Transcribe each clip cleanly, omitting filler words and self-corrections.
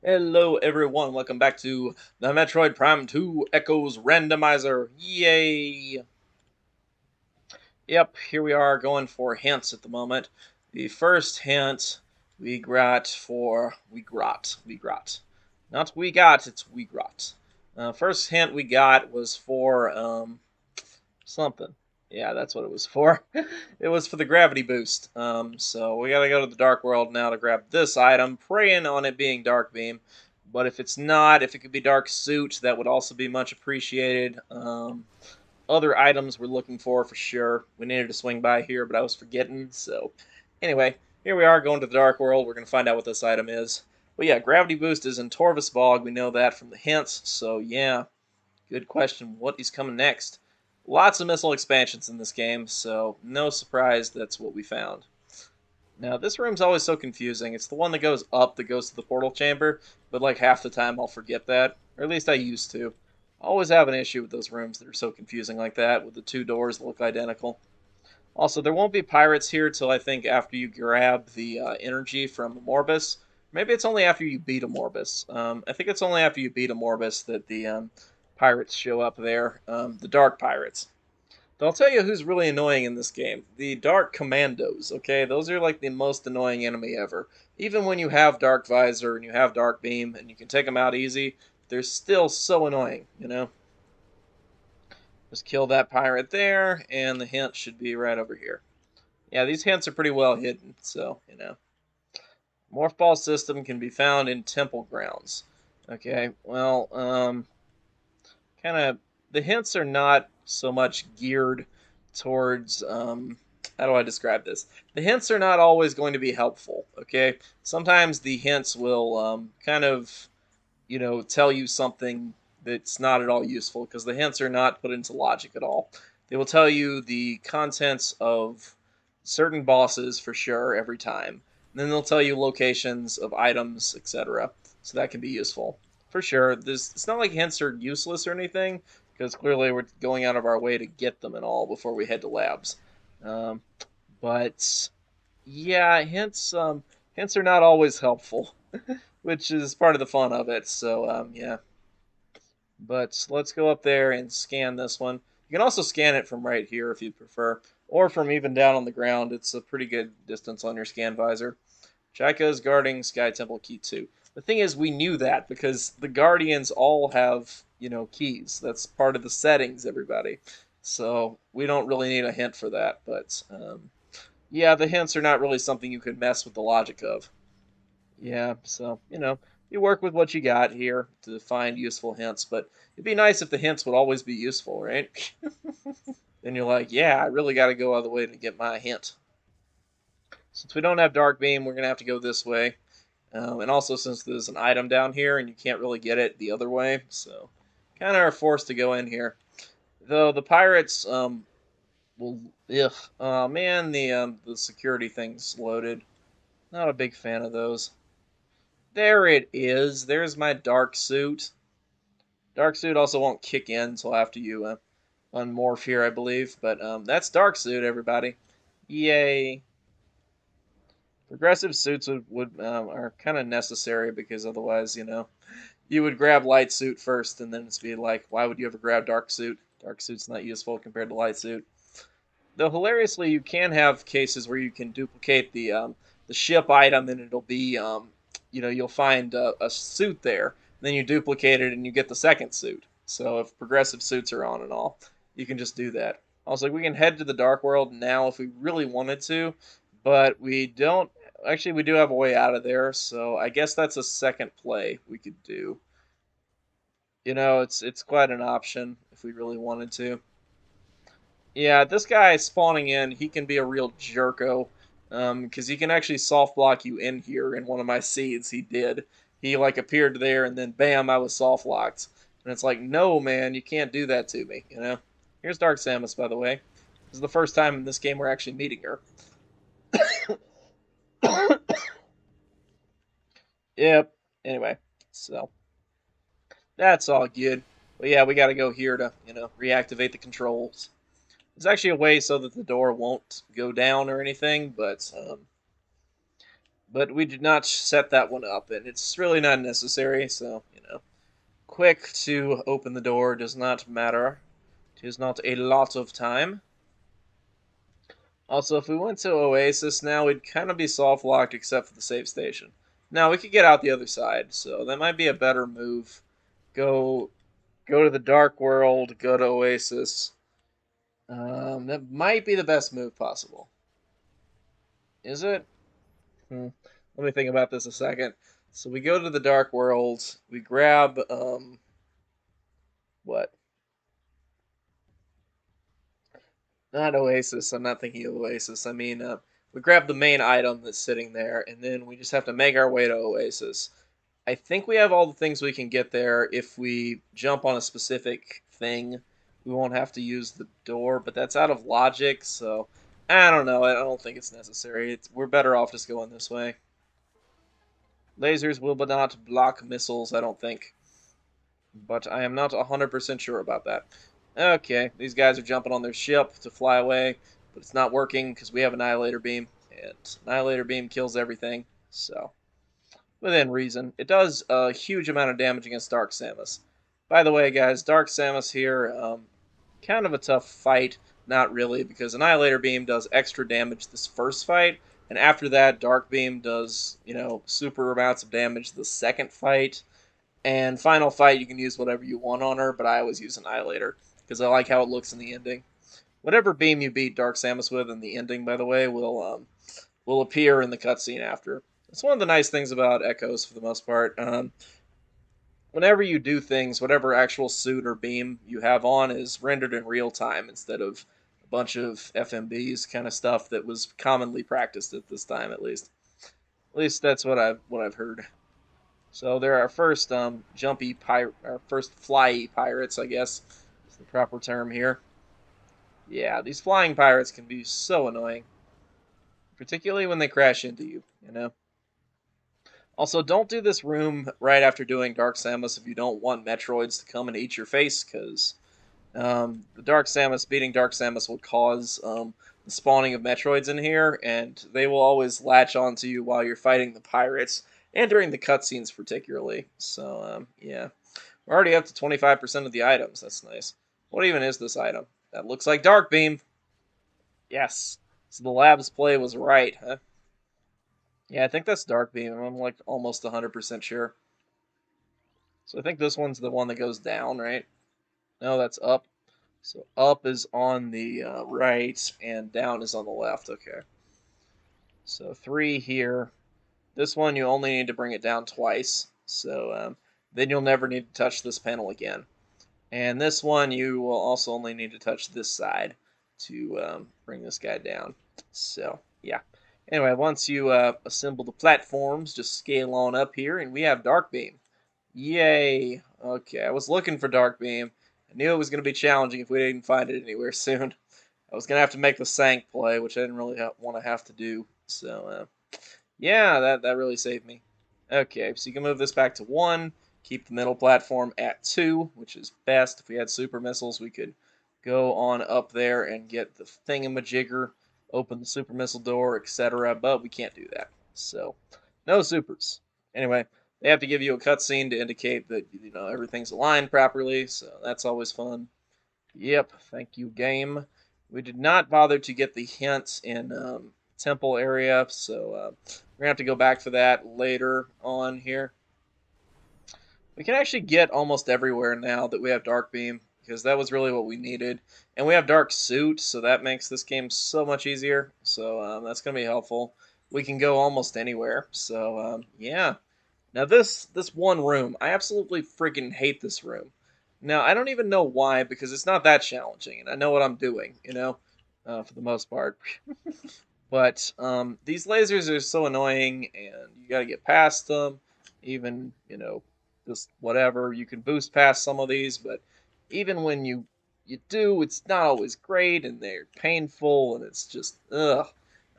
Hello everyone, welcome back to the Metroid Prime 2 Echoes Randomizer. Yay! Yep, here we are going for hints at the moment. The first hint we got for we got. Not we got, it's we got. First hint we got was for something. Yeah, that's what it was for. It was for the gravity boost. So we gotta go to the Dark World now to grab this item, praying on it being Dark Beam. But if it's not, if it could be Dark Suit, that would also be much appreciated. Other items we're looking for sure. We needed to swing by here, but I was forgetting. So anyway, here we are going to the Dark World. We're going to find out what this item is. But yeah, Gravity Boost is in Torvus Bog. We know that from the hints. So yeah, good question. What is coming next? Lots of missile expansions in this game, so no surprise that's what we found. Now, this room's always so confusing. It's the one that goes up that goes to the portal chamber, but like half the time I'll forget that. Or at least I used to. I always have an issue with those rooms that are so confusing like that, with the two doors that look identical. Also, there won't be pirates here till I think after you grab the energy from Morbus. Maybe it's only after you beat a Morbus. I think it's only after you beat a Morbus that the pirates show up there. The Dark Pirates. But I'll tell you who's really annoying in this game. The Dark Commandos, okay? Those are like the most annoying enemy ever. Even when you have Dark Visor and you have Dark Beam and you can take them out easy, they're still so annoying, you know? Just kill that pirate there, and the hint should be right over here. Yeah, these hints are pretty well hidden, so, you know. Morph Ball system can be found in temple grounds. Okay, well, kind of the hints are not so much geared towards how do I describe this? The hints are not always going to be helpful. Okay, sometimes the hints will kind of tell you something that's not at all useful because the hints are not put into logic at all. They will tell you the contents of certain bosses for sure every time. And then they'll tell you locations of items, etc. So that can be useful for sure. It's not like hints are useless or anything because clearly we're going out of our way to get them and all before we head to labs. Um, but yeah, hints are not always helpful, which is part of the fun of it. So yeah, but let's go up there and scan this one. You can also scan it from right here if you prefer, or from even down on the ground. It's a pretty good distance on your scan visor. Jaika is guarding Sky Temple Key 2. The thing is, we knew that because the Guardians all have, keys. That's part of the settings, everybody. So we don't really need a hint for that. But yeah, the hints are not really something you could mess with the logic of. Yeah, so, you work with what you got here to find useful hints, but it'd be nice if the hints would always be useful, right? Then you're like, yeah, I really got to go all the way to get my hint. Since we don't have Dark Beam, we're going to have to go this way. And also, since there's an item down here and you can't really get it the other way, so kind of are forced to go in here. Though the pirates will, ugh, oh man, the security thing's loaded. Not a big fan of those. There it is. There's my dark suit. Dark suit also won't kick in until after you unmorph here, I believe. But that's dark suit, everybody. Yay! Progressive suits would are kind of necessary because otherwise, you would grab light suit first, and then it's be like, why would you ever grab dark suit? Dark suit's not useful compared to light suit. Though hilariously, you can have cases where you can duplicate the ship item, and it'll be you'll find a suit there, and then you duplicate it, and you get the second suit. So if progressive suits are on and all, you can just do that. Also, we can head to the Dark World now if we really wanted to, but we don't. Actually, we do have a way out of there, so I guess that's a second play we could do. It's quite an option if we really wanted to. Yeah, this guy spawning in, he can be a real jerko. Because he can actually soft block you in here in one of my seeds. He did. He like appeared there and then bam, I was soft locked. And it's like, no, man, you can't do that to me. Here's Dark Samus, by the way. This is the first time in this game we're actually meeting her. Yep. Anyway, so that's all good. But yeah, we got to go here to reactivate the controls. There's actually a way so that the door won't go down or anything, but But we did not set that one up, and it's really not necessary, so, quick to open the door does not matter. It is not a lot of time. Also, if we went to Oasis now, we'd kind of be soft-locked except for the save station. Now, we could get out the other side, so that might be a better move. Go go to the Dark World, go to Oasis. That might be the best move possible. Is it? Let me think about this a second. So we go to the Dark World, we grab, what? Not Oasis. I'm not thinking of Oasis. I mean, we grab the main item that's sitting there, and then we just have to make our way to Oasis. I think we have all the things we can get there if we jump on a specific thing. We won't have to use the door, but that's out of logic, so I don't know. I don't think it's necessary. We're better off just going this way. Lasers will but not block missiles, I don't think. But I am not 100% sure about that. Okay, these guys are jumping on their ship to fly away, but it's not working because we have Annihilator Beam, and Annihilator Beam kills everything, so within reason. It does a huge amount of damage against Dark Samus. By the way, guys, Dark Samus here, kind of a tough fight. Not really, because Annihilator Beam does extra damage this first fight, and after that, Dark Beam does, super amounts of damage the second fight. And final fight, you can use whatever you want on her, but I always use Annihilator because I like how it looks in the ending. Whatever beam you beat Dark Samus with in the ending, by the way, will appear in the cutscene after. It's one of the nice things about Echoes for the most part. Whenever you do things, whatever actual suit or beam you have on is rendered in real time instead of a bunch of FMBs kind of stuff that was commonly practiced at this time, at least. At least that's what I've heard. So they're our first our first flyy pirates, I guess is the proper term here. Yeah, these flying pirates can be so annoying, particularly when they crash into you. Also, don't do this room right after doing Dark Samus if you don't want Metroids to come and eat your face, because the beating Dark Samus will cause the spawning of Metroids in here, and they will always latch onto you while you're fighting the pirates, and during the cutscenes particularly. So, yeah. We're already up to 25% of the items. That's nice. What even is this item? That looks like Dark Beam. Yes. So the lab's play was right, huh? Yeah, I think that's Dark Beam. I'm like almost 100% sure. So I think this one's the one that goes down, right? No, that's up. So up is on the right, and down is on the left. Okay. So 3 here. This one, you only need to bring it down twice. So then you'll never need to touch this panel again. And this one, you will also only need to touch this side to bring this guy down. So, yeah. Anyway, once you assemble the platforms, just scale on up here, and we have Dark Beam. Yay! Okay, I was looking for Dark Beam. I knew it was going to be challenging if we didn't find it anywhere soon. I was going to have to make the Sank play, which I didn't really want to have to do. So, yeah, that really saved me. Okay, so you can move this back to 1. Keep the middle platform at 2, which is best. If we had super missiles, we could go on up there and get the thingamajigger, open the super missile door, etc. But we can't do that. So, no supers. Anyway, they have to give you a cutscene to indicate that everything's aligned properly, so that's always fun. Yep, thank you, game. We did not bother to get the hint in temple area, so we're gonna have to go back for that later on here. We can actually get almost everywhere now that we have Dark Beam, because that was really what we needed. And we have Dark Suit, so that makes this game so much easier. So that's going to be helpful. We can go almost anywhere. So, yeah. Now this one room, I absolutely freaking hate this room. Now, I don't even know why, because it's not that challenging, and I know what I'm doing, for the most part. But these lasers are so annoying, and you got to get past them. Even, just whatever. You can boost past some of these, but even when you do, it's not always great, and they're painful, and it's just ugh.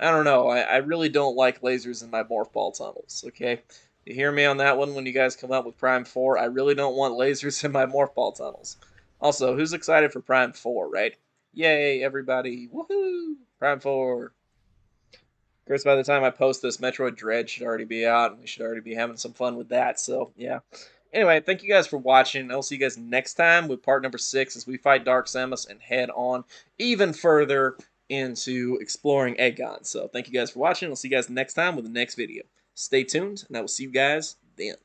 I don't know. I really don't like lasers in my morph ball tunnels. Okay, you hear me on that one when you guys come up with Prime 4. I really don't want lasers in my morph ball tunnels. Also, who's excited for Prime 4? Right? Yay, everybody! Woohoo! Prime 4. Of course, by the time I post this, Metroid Dread should already be out, and we should already be having some fun with that. So, yeah. Anyway, thank you guys for watching. I'll see you guys next time with part number 6 as we fight Dark Samus and head on even further into exploring Aegon. So, thank you guys for watching. I'll see you guys next time with the next video. Stay tuned, and I will see you guys then.